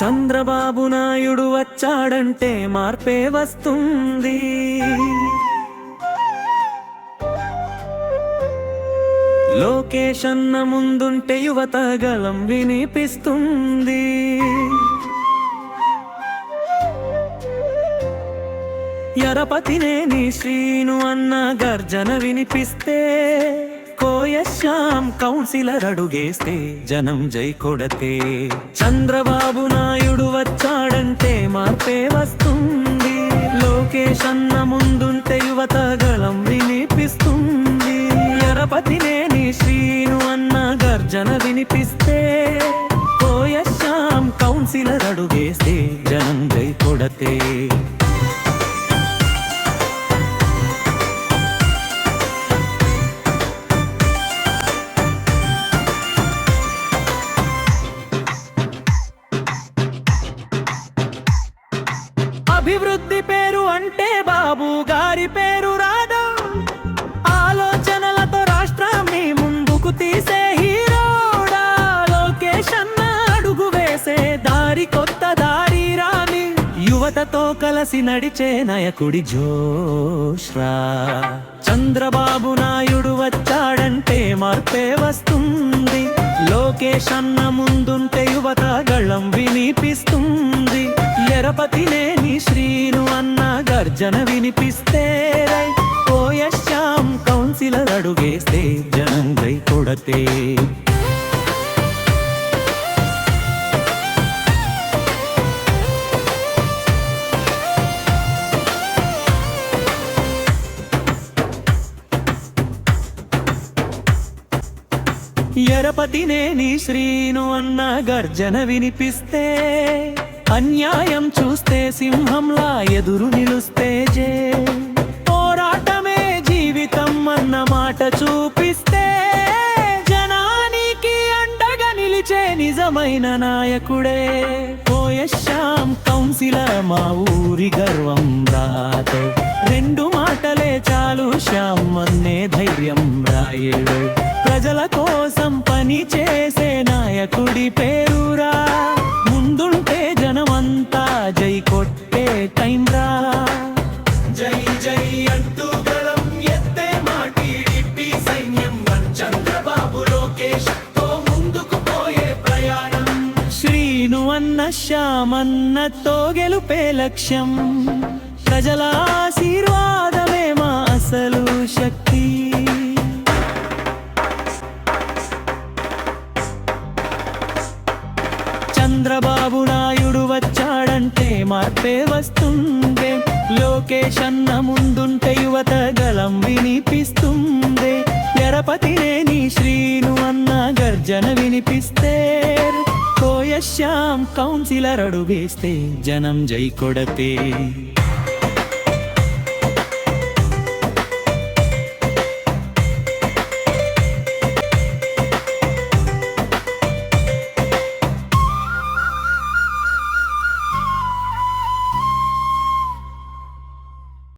చంద్రబాబు నాయుడు వచ్చాడంటే మార్పే వస్తుంది. లోకేష్ అన్న ముందుంటే యువత గళం వినిపిస్తుంది. ఎరపతినేని శ్రీను అన్న గర్జన వినిపిస్తే, కోయశ్యాం కౌన్సిలర్ అడుగేస్తే జనం జై కొడతే. చంద్రబాబు నాయుడు వచ్చాడంటే మార్పే వస్తుంది. లోకేష్ అన్న ముందుంటే యువత గళం వినిపిస్తుంది. ఎరపతినేని శ్రీను అన్న గర్జన వినిపిస్తే, కోయశ్యాం కౌన్సిలర్ అడుగేస్తే జనం జై కొడతే. అభివృద్ధి పేరు అంటే బాబు గారి పేరు రాదా? ఆలోచనలతో రాష్ట్రాన్ని ముందుకు తీసే హీరోడా లోకేష్ అన్న. అడుగు వేసే దారి కొత్త దారి రాని, యువతతో కలిసి నడిచే నాయకుడి జోష్రా. చంద్రబాబు నాయుడు వచ్చాడంటే మార్పే వస్తుంది. లోకేష్ అన్న ముందుంటే యువత గళం వినిపిస్తుంది. ఎరపతినేని శ్రీను అన్న గర్జన వినిపిస్తే, కోయశ్యాం కౌన్సిలర్ అడుగేస్తే జనం గై కొడతే. ఎరపతినేని శ్రీను అన్న గర్జన వినిపిస్తే, అన్యాయం చూస్తే సింహంలా ఎదురు నిలుస్తే జే. పోరాటమే జీవితం అన్న మాట చూపిస్తే, జనానికి అండగా నిలిచే నిజమైన నాయకుడే. కోయశ్యాం కౌన్సిలర్ మా ఊరి గర్వం రాతో. రెండు మాటలే చాలు శ్యామ్ అన్నే ధైర్యం రాయేడు. ప్రజల కోసం పని చేసే నాయకుడి పేరురా. ముందుంటే జనమంతా జై కొట్టే టైం రా. జై జై అంటూ గళం ఎత్తే మా టీడీపీ సైన్యం. చంద్రబాబు లోకేష్ తో ముందుకు పోయే ప్రయాణం. శ్రీను అన్న శ్యామన్నతో గెలుపే లక్ష్యం. ప్రజల ఆశీర్వాదమే మా అసలు శక్తి. చంద్రబాబు నాయుడు వచ్చాడంటే మార్పే వస్తుంది. లోకేష్ అన్న ముందుంటే యువత గళం వినిపిస్తుంది. ఎరపతినేని శ్రీను అన్న గర్జన వినిపిస్తే, కోయశ్యాం కౌన్సిలర్ అడుగేస్తే జనం జై కొడతే.